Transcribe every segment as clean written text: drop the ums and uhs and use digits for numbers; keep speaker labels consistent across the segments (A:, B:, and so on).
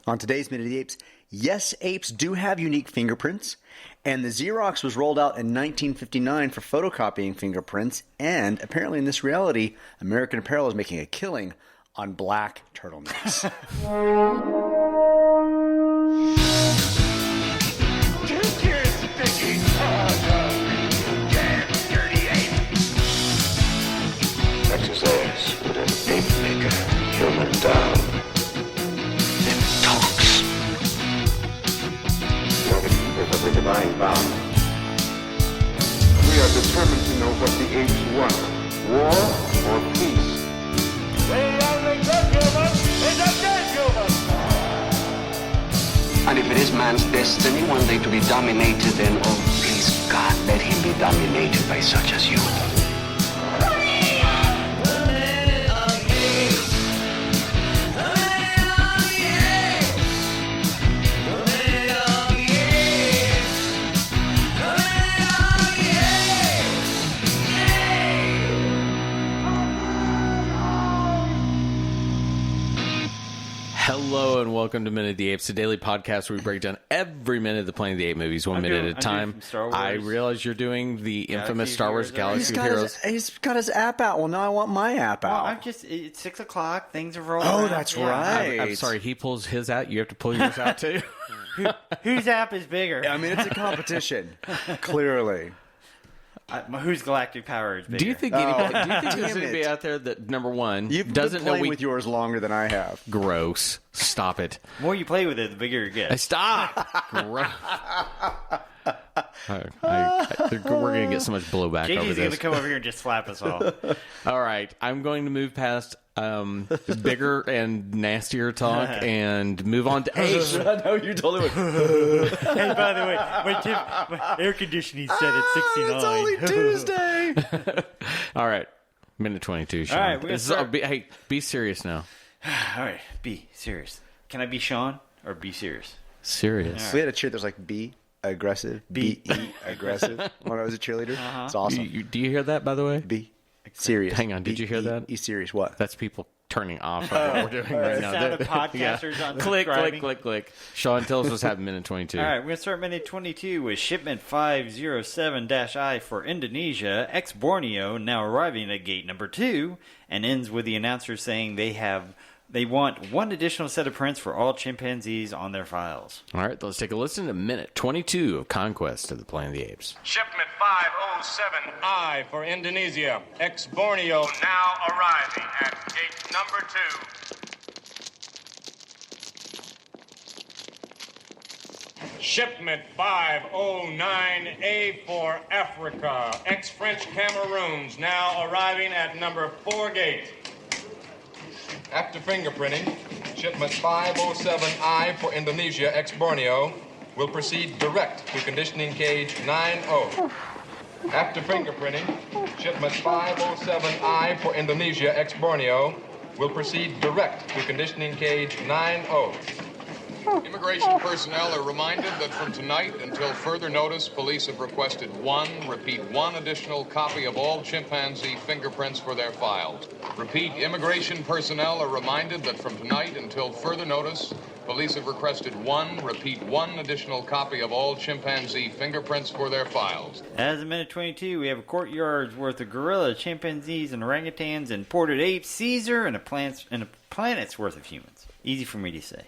A: On today's Minute of the Apes, yes, apes do have unique fingerprints, and the Xerox was rolled out in 1959 for photocopying fingerprints, and apparently in this reality, American Apparel is making a killing on black turtlenecks.
B: Exercise with an ape maker, human down. It talks. Nobody is of the divine bound. We are determined to know what the apes want, war or peace. And if it is man's destiny one day to be dominated, then oh please God, let him be dominated by such as you.
C: Hello and welcome to Minute of the Apes, a daily podcast where we break down every minute of the Planet of the Apes movies, one minute at a time. I realize you're doing the infamous Star Wars Galaxy of Heroes.
A: He's got his app out. Well, now I want my app out.
D: It's 6 o'clock. Things are rolling.
A: Oh,
D: around.
A: that's right.
C: I'm sorry, he pulls his out. You have to pull yours out too.
D: Whose app is bigger?
A: I mean, it's a competition, clearly.
D: Whose galactic power is bigger?
C: Do you think there's anybody out there that, number one,
A: You've
C: doesn't
A: been
C: know
A: playing with yours longer than I have.
C: Gross. Stop it.
D: The more you play with it, the bigger it gets.
C: Stop. Gross. We're going to get so much blowback over
D: JJ's
C: this.
D: going to come over here and just slap us all.
C: All right. I'm going to move past bigger and nastier talk and move on to apes.
A: I know you totally would.
D: Hey, by the way, my air conditioning set at 69.
A: It's only Tuesday.
C: All right. Minute 22, Sean.
D: All right, we're gonna start.
C: Be serious now.
D: All right, be serious. Can I be Sean or be serious?
C: Serious.
A: We had a cheer that was like B, aggressive, B-E, aggressive, when I was a cheerleader. It's awesome.
C: Do you hear that, by the way?
A: B, serious.
C: Hang on, did you hear that?
A: E, serious, what?
C: That's people turning off of what we're doing right now.
D: Sound of podcasters on
C: Click. Sean, tell us what's happening minute 22.
D: All right, we're going to start minute 22 with shipment 507-I for Indonesia, ex-Borneo, now arriving at gate number 2, and ends with the announcer saying they want one additional set of prints for all chimpanzees on their files.
C: All right, let's take a listen to minute 22 of Conquest of the Planet of the Apes.
E: Shipment 507I for Indonesia, ex-Borneo, now arriving at gate number 2. Shipment 509A for Africa, ex-French Cameroons, now arriving at number 4 gate.
F: After fingerprinting, shipment 507I for Indonesia, ex-Borneo, will proceed direct to conditioning cage 9O. After fingerprinting, shipment 507I for Indonesia, ex-Borneo, will proceed direct to conditioning cage 9O.
G: Immigration personnel are reminded that from tonight until further notice, police have requested one additional copy of all chimpanzee fingerprints for their files. Repeat, immigration personnel are reminded that from tonight until further notice, police have requested one additional copy of all chimpanzee fingerprints for their files.
D: As of minute 22, we have a courtyard's worth of gorilla, chimpanzees, and orangutans, imported apes, Caesar, and a planet's worth of humans. Easy for me to say.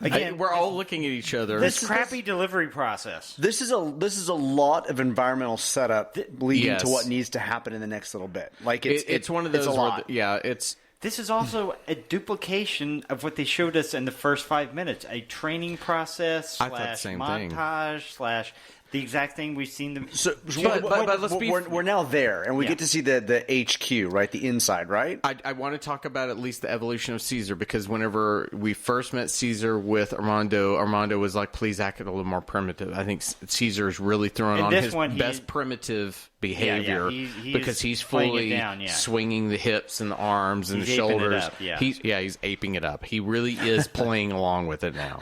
C: Again, we're all looking at each other.
D: This crappy delivery process.
A: This is a lot of environmental setup leading to what needs to happen in the next little bit. Like it's one of those.
C: It's a lot.
D: This is also a duplication of what they showed us in the first 5 minutes. A training process / montage / the exact thing we've seen them.
A: But let's be. We're now there, and we get to see the HQ, right? The inside, right?
C: I want to talk about at least the evolution of Caesar, because whenever we first met Caesar with Armando was like, "Please act a little more primitive." I think Caesar is really throwing on his best primitive behavior because he's fully swinging the hips and the arms and the shoulders. He's aping it up. He really is playing along with it now.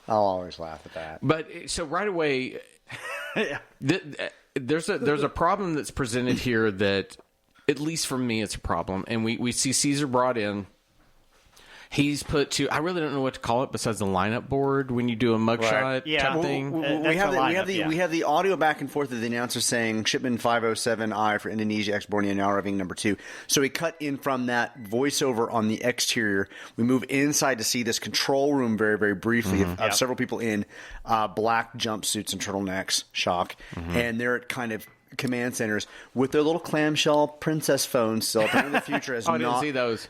A: I'll always laugh at that.
C: But so right away, there's a problem that's presented here that, at least for me, it's a problem. And we see Caesar brought in. He's put to. I really don't know what to call it besides the lineup board when you do a mugshot type thing.
A: We have the audio back and forth of the announcer saying shipment 507I for Indonesia, ex-Borneo, now arriving number 2. So we cut in from that voiceover on the exterior. We move inside to see this control room very, very briefly of several people in black jumpsuits and turtlenecks, shock, and they're at kind of command centers with their little clamshell princess phones still. Apparently the future has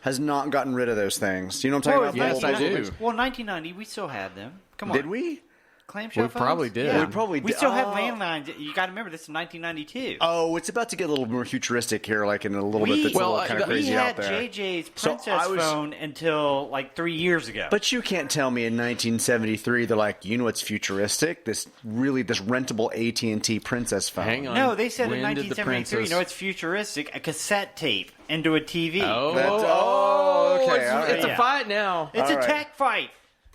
A: has not gotten rid of those things. You know what I'm talking about?
C: Yes, I do.
D: Well, 1990, we still had them. Come on.
A: Did we?
D: Clamshell phones?
C: Probably did.
A: Yeah. We probably did.
D: We still have landlines. You got to remember, this is 1992.
A: Oh, it's about to get a little more futuristic here, like in a little bit that's a little kind of crazy out there.
D: We had JJ's princess phone until like 3 years ago.
A: But you can't tell me in 1973 they're like, you know what's futuristic? This rentable AT&T princess phone.
C: Hang on.
D: No, they said in 1973, you know what's futuristic? A cassette tape into a TV.
A: Okay.
C: It's a fight now.
D: It's a tech fight.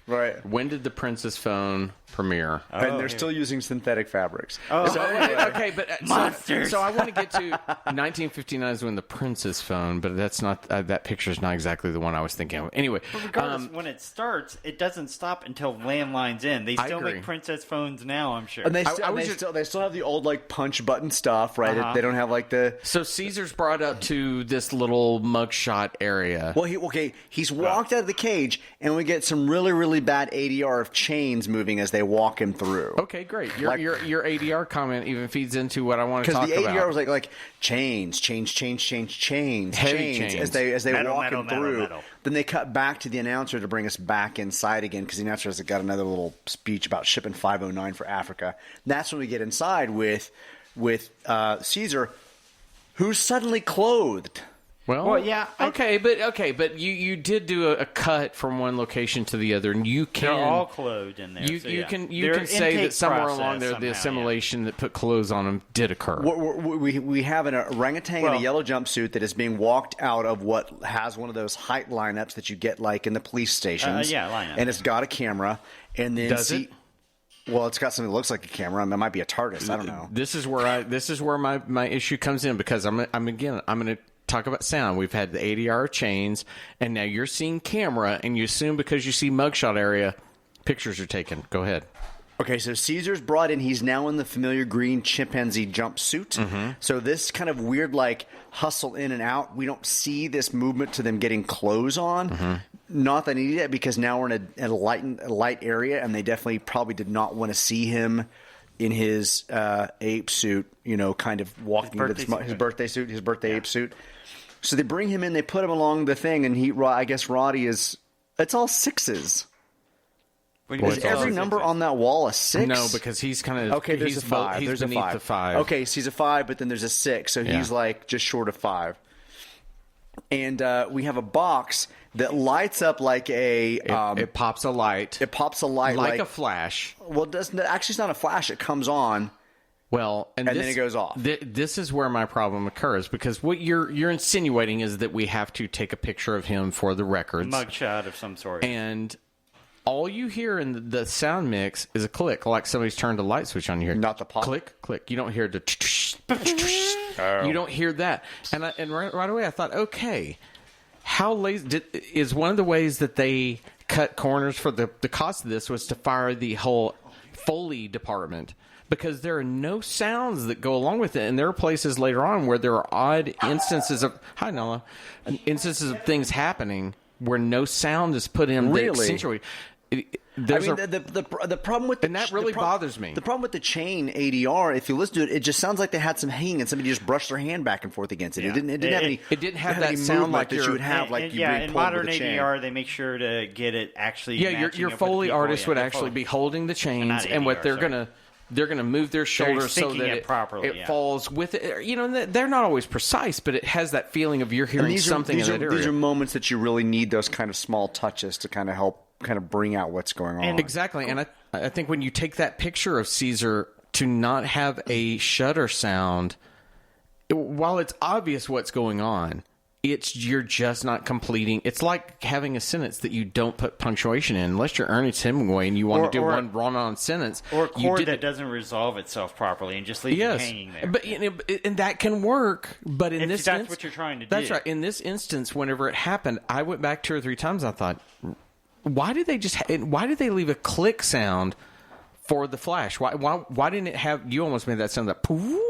A: Right.
C: When did the Princess phone premiere?
A: And they're still using synthetic fabrics.
C: So anyway,
D: monsters.
C: So I want to get to 1959 is when the Princess phone, but that's not that picture's not exactly the one I was thinking of. Anyway,
D: but regardless, when it starts, it doesn't stop until landlines in. They still make Princess phones now, I'm sure.
A: And they still have the old like punch button stuff, right? They don't have like the.
C: So Caesar's brought up to this little mugshot area.
A: Well, he's walked out of the cage, and we get some really, really bad ADR of chains moving as they walk him through.
C: Okay, great. Your ADR comment even feeds into what I want to talk about.
A: Because the ADR was like chains as they walk him through. Metal. Then they cut back to the announcer to bring us back inside again because the announcer has got another little speech about shipment 509 for Africa. That's when we get inside with Caesar, who's suddenly clothed.
C: Well, yeah. But you did do a cut from one location to the other, and they're
D: all clothed in there.
C: You can say that somewhere along there the assimilation that put clothes on them did occur.
A: We have an orangutan in a yellow jumpsuit that is being walked out of what has one of those height lineups that you get like in the police stations.
D: Lineup.
A: And it's got a camera, and then
C: it?
A: Well, it's got something that looks like a camera. It might be a TARDIS. I don't know.
C: This is where my issue comes in because I'm going to talk about sound. We've had the ADR chains, and now you're seeing camera, and you assume because you see mugshot area, pictures are taken. Go ahead.
A: Okay, so Caesar's brought in. He's now in the familiar green chimpanzee jumpsuit. So this kind of weird, like, hustle in and out. We don't see this movement to them getting clothes on. Not that I need it, because now we're in a light area, and they definitely probably did not want to see him in his ape suit, kind of walking into his birthday ape suit. So they bring him in, they put him along the thing, and I guess Roddy it's all sixes. Is every number on that wall a 6?
C: No, because he's kind of...
A: Okay, there's a 5.
C: There's a 5.
A: The 5. Okay, so he's a 5, but then there's a 6, so he's like just short of 5. And we have a box that lights up like a...
C: it pops a light.
A: It pops a light
C: like a flash.
A: Well, actually it's not a flash. It comes on.
C: Well, and
A: then it goes off.
C: This is where my problem occurs, because what you're insinuating is that we have to take a picture of him for the records.
D: A mugshot of some sort.
C: And all you hear in the sound mix is a click, like somebody's turned a light switch on. You hear
A: not the pop.
C: Click. You don't hear the... You don't hear that. And right away I thought, okay, how lazy... is one of the ways that they cut corners for the cost of this was to fire the whole Foley department. Because there are no sounds that go along with it, and there are places later on where there are odd instances of instances of things happening where no sound is put in.
A: Really? The problem with
C: that really bothers me.
A: The problem with the chain ADR, if you listen to it, it just sounds like they had some hanging and somebody just brushed their hand back and forth against it.
D: Yeah.
A: It didn't have
C: that sound like
A: that you would have like you
D: in modern ADR, they make sure to get it actually.
C: Yeah, your Foley artist would actually be holding the chains, and what they're gonna move their shoulders so that it falls with it. They're not always precise, but it has that feeling of you're hearing something in that area.
A: These are moments that you really need those kind of small touches to kind of help bring out what's going on.
C: Exactly, and I think when you take that picture of Caesar to not have a shutter sound, while it's obvious what's going on, you're just not completing. It's like having a sentence that you don't put punctuation in, unless you're Ernest Hemingway and you want to do one run-on sentence,
D: or a chord that doesn't resolve itself properly and just leaves you hanging there.
C: But and that can work. But in this,
D: that's what you're trying to do.
C: That's right. In this instance, whenever it happened, I went back 2 or 3 times. And I thought, why did they leave a click sound for the flash? Why didn't it have? You almost made that sound, that poof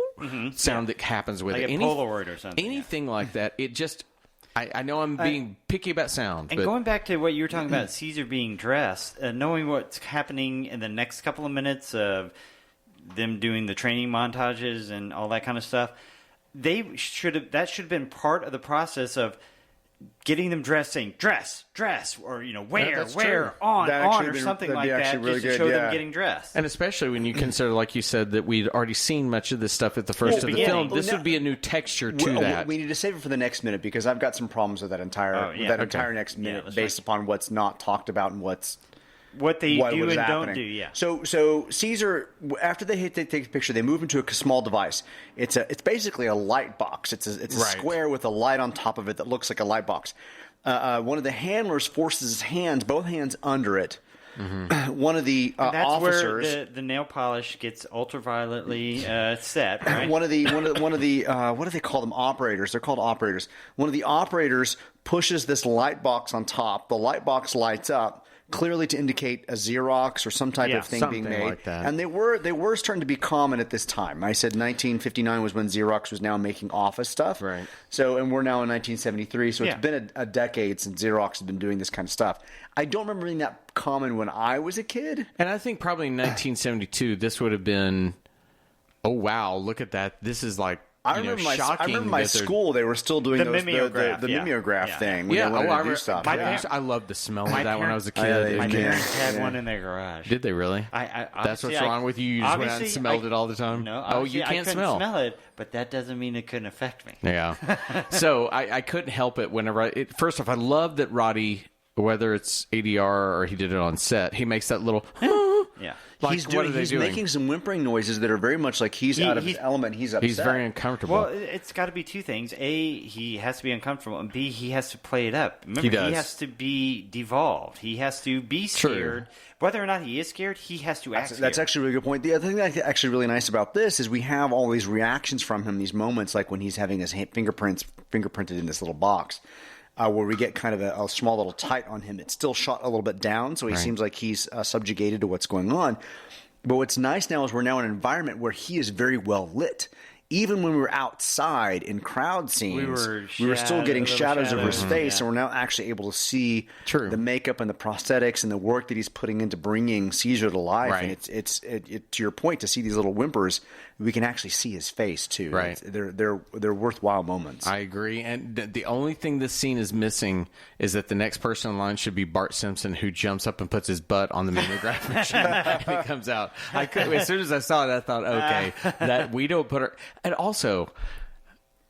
C: sound that happens with
D: like
C: it.
D: A Polaroid or something.
C: Anything like that. It just. I know I'm being picky about sound.
D: And going back to what you were talking about, Caesar being dressed, knowing what's happening in the next couple of minutes of them doing the training montages and all that kind of stuff, that should have been part of the process of getting them dressed, saying dress, or wear, on, or something like that,
A: really
D: just to show them getting dressed.
C: And especially when you consider, like you said, that we'd already seen much of this stuff at the first of the film. This would be a new texture to that.
A: We need to save it for the next minute because I've got some problems with that entire next minute based upon what's not talked about and what they do and don't do. Yeah.
C: So
A: Caesar, after they take a picture, they move into a small device. It's basically a light box. It's a square with a light on top of it that looks like a light box. One of the handlers forces both hands under it. Mm-hmm. One of the officers.
D: That's where the nail polish gets ultravioletly set. Right?
A: One of the what do they call them? Operators. They're called operators. One of the operators pushes this light box on top. The light box lights up, clearly to indicate a Xerox or some type of thing being made.
C: Like that.
A: And they were starting to be common at this time. I said 1959 was when Xerox was now making office stuff.
C: Right.
A: So, and we're now in 1973. So it's been a decade since Xerox has been doing this kind of stuff. I don't remember being that common when I was a kid.
C: And I think probably in 1972, this would have been, oh wow, look at that. This is like, I
A: remember my school. They were still doing the mimeograph thing.
C: Yeah, I loved the smell of that when I was a kid.
D: My parents had one in their garage.
C: Did they really? That's what's wrong with you. You just went out and smelled it all the time.
D: No,
C: you can't
D: I couldn't smell it, but that doesn't mean it couldn't affect me.
C: Yeah. So I couldn't help it whenever. First off, I love that Roddy, whether it's ADR or he did it on set, he makes that little.
D: Yeah.
A: Like, he's making some whimpering noises that are very much like he's out of his element. He's upset.
C: He's very uncomfortable.
D: Well, it's got to be two things. A, he has to be uncomfortable, and B, he has to play it up. Remember, he has to be devolved. He has to be scared. True. Whether or not he is scared, he has to act scared.
A: That's actually a really good point. The other thing that's actually really nice about this is we have all these reactions from him, these moments like when he's having his fingerprinted in this little box. Where we get kind of a small little tight on him. It's still shot a little bit down, so he seems like he's subjugated to what's going on. But what's nice now is we're now in an environment where he is very well lit. Even when we were outside in crowd scenes, we were still getting shadows over his face, and we're now actually able to see the makeup and the prosthetics and the work that he's putting into bringing Caesar to life.
C: Right.
A: And it's to your point, to see these little whimpers, we can actually see his face too.
C: Right.
A: They're worthwhile moments.
C: I agree. And the only thing this scene is missing is that the next person in line should be Bart Simpson, who jumps up and puts his butt on the mimeograph machine and he comes out. As soon as I saw it, I thought, okay, that we don't put her. And also,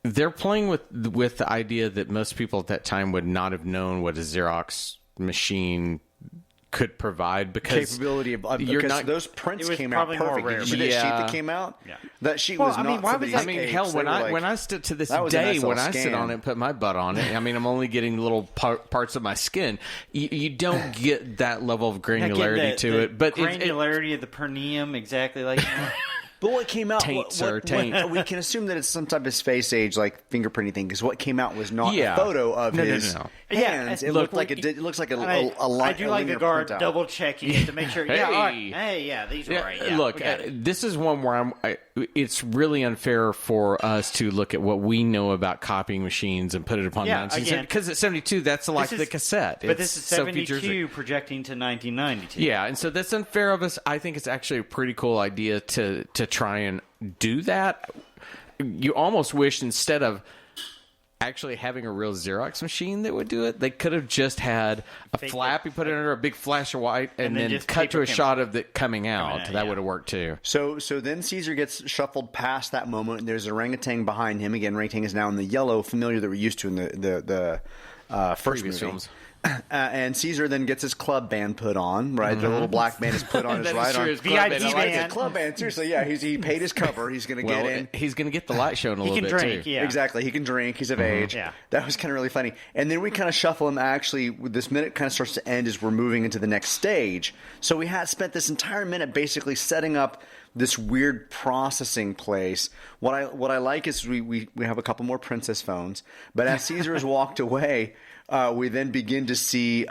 C: they're playing with the idea that most people at that time would not have known what a Xerox machine could provide because
A: capability of because those prints came out perfect. Did you see that sheet that came out?
D: Yeah.
A: That sheet was not.
C: Hell, when I stood to this day, when I sit on it and put my butt on it, I mean, I'm only getting little parts of my skin. You don't get that level of granularity to it, but
D: granularity of the perineum, exactly like that.
A: But what came out,
C: taint.
A: We can assume that it's some type of space age, like fingerprinting thing, because what came out was not a photo of his hands. It looks like a line.
D: I do like the guard double checking it to make sure. These are right. Yeah,
C: look, this is one where it's really unfair for us to look at what we know about copying machines and put it upon because at 72, that's like the cassette.
D: But this is 72 projecting to 1992.
C: Yeah, and so that's unfair of us. I think it's actually a pretty cool idea to try and do that. You almost wish instead of actually having a real Xerox machine that would do it, they could have just had a flap, you put it under a big flash of white, and then cut to a shot of it coming out. That would have worked too.
A: So then Caesar gets shuffled past that moment, and there's an orangutan behind him. Again, orangutan is now in the yellow familiar that we're used to in the first movie.
C: Films.
A: And Caesar then gets his club band put on, right? The little black band is put on his right arm.
D: VIP band.
A: Club band, seriously, yeah. He paid his cover. He's going to get in.
C: He's going to get the light shown a little bit,
D: drink,
C: too.
D: Yeah.
A: Exactly. He can drink. He's of age.
D: Yeah.
A: That was kind of really funny. And then we kind of shuffle him. Actually, this minute kind of starts to end as we're moving into the next stage. So we had spent this entire minute basically setting up this weird processing place. What I like is we have a couple more princess phones. But as Caesar has walked away, we then begin to see